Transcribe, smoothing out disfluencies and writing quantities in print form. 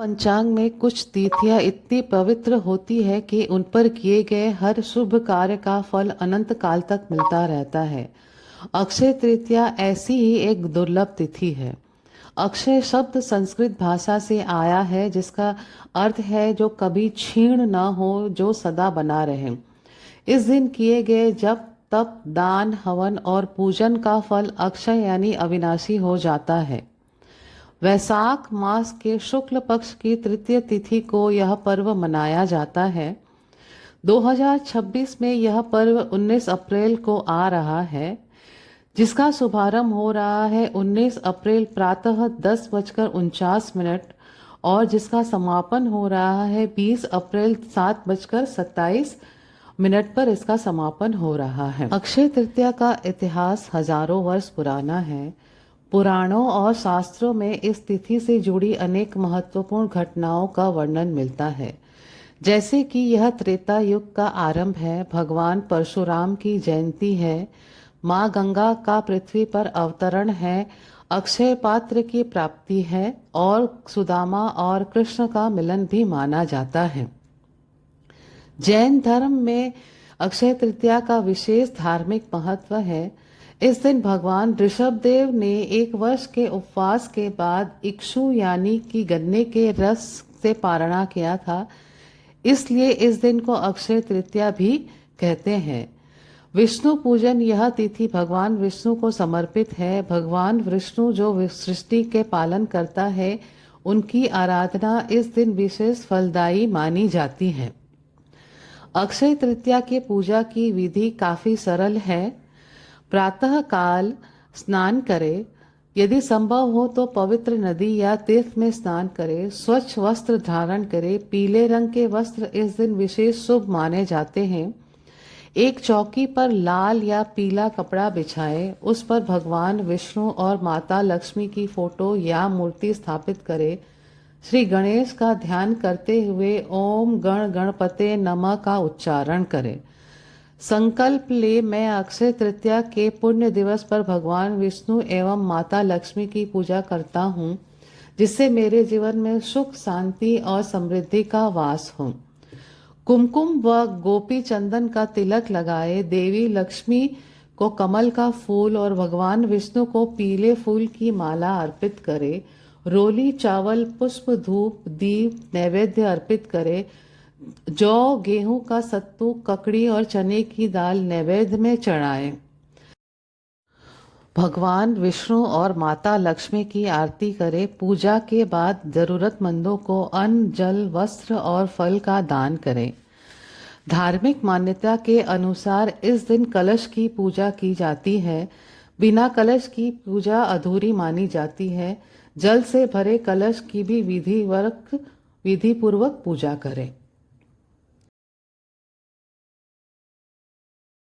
पंचांग में कुछ तिथियां इतनी पवित्र होती है कि उन पर किए गए हर शुभ कार्य का फल अनंत काल तक मिलता रहता है। अक्षय तृतीया ऐसी ही एक दुर्लभ तिथि है। अक्षय शब्द संस्कृत भाषा से आया है, जिसका अर्थ है जो कभी क्षीण न हो, जो सदा बना रहे। इस दिन किए गए जप, तप, दान, हवन और पूजन का फल अक्षय यानी अविनाशी हो जाता है। वैशाख मास के शुक्ल पक्ष की तृतीय तिथि को यह पर्व मनाया जाता है। 2026 में यह पर्व 19 अप्रैल को आ रहा है, जिसका शुभारंभ हो रहा है 19 अप्रैल प्रातः 10:49 और जिसका समापन हो रहा है 20 अप्रैल 7:27 पर इसका समापन हो रहा है। अक्षय तृतीया का इतिहास हजारों वर्ष पुराना है। पुराणों और शास्त्रों में इस तिथि से जुड़ी अनेक महत्वपूर्ण घटनाओं का वर्णन मिलता है, जैसे कि यह त्रेता युग का आरंभ है, भगवान परशुराम की जयंती है, माँ गंगा का पृथ्वी पर अवतरण है, अक्षय पात्र की प्राप्ति है और सुदामा और कृष्ण का मिलन भी माना जाता है। जैन धर्म में अक्षय तृतीया का विशेष धार्मिक महत्व है। इस दिन भगवान ऋषभदेव ने एक वर्ष के उपवास के बाद इक्षु यानी कि गन्ने के रस से पारणा किया था, इसलिए इस दिन को अक्षय तृतीया भी कहते हैं। विष्णु पूजन, यह तिथि भगवान विष्णु को समर्पित है। भगवान विष्णु जो सृष्टि के पालन करता है, उनकी आराधना इस दिन विशेष फलदायी मानी जाती है। अक्षय तृतीया की पूजा की विधि काफी सरल है। प्रातः काल स्नान करें, यदि संभव हो तो पवित्र नदी या तीर्थ में स्नान करें। स्वच्छ वस्त्र धारण करें। पीले रंग के वस्त्र इस दिन विशेष शुभ माने जाते हैं। एक चौकी पर लाल या पीला कपड़ा बिछाएं, उस पर भगवान विष्णु और माता लक्ष्मी की फोटो या मूर्ति स्थापित करें। श्री गणेश का ध्यान करते हुए ओम गण गणपते नमः का उच्चारण करें। संकल्प ले, मैं अक्षय तृतीया के पुण्य दिवस पर भगवान विष्णु एवं माता लक्ष्मी की पूजा करता हूँ, जिससे मेरे जीवन में सुख, शांति और समृद्धि का वास हो। कुमकुम व गोपी चंदन का तिलक लगाए। देवी लक्ष्मी को कमल का फूल और भगवान विष्णु को पीले फूल की माला अर्पित करे। रोली, चावल, पुष्प, धूप, दीप नैवेद्य अर्पित करे। जौ, गेहूं का सत्तू, ककड़ी और चने की दाल नैवेद्य में चढ़ाएं। भगवान विष्णु और माता लक्ष्मी की आरती करें। पूजा के बाद जरूरतमंदों को अन्न, जल, वस्त्र और फल का दान करें। धार्मिक मान्यता के अनुसार इस दिन कलश की पूजा की जाती है। बिना कलश की पूजा अधूरी मानी जाती है। जल से भरे कलश की भी विधिपूर्वक पूजा करें।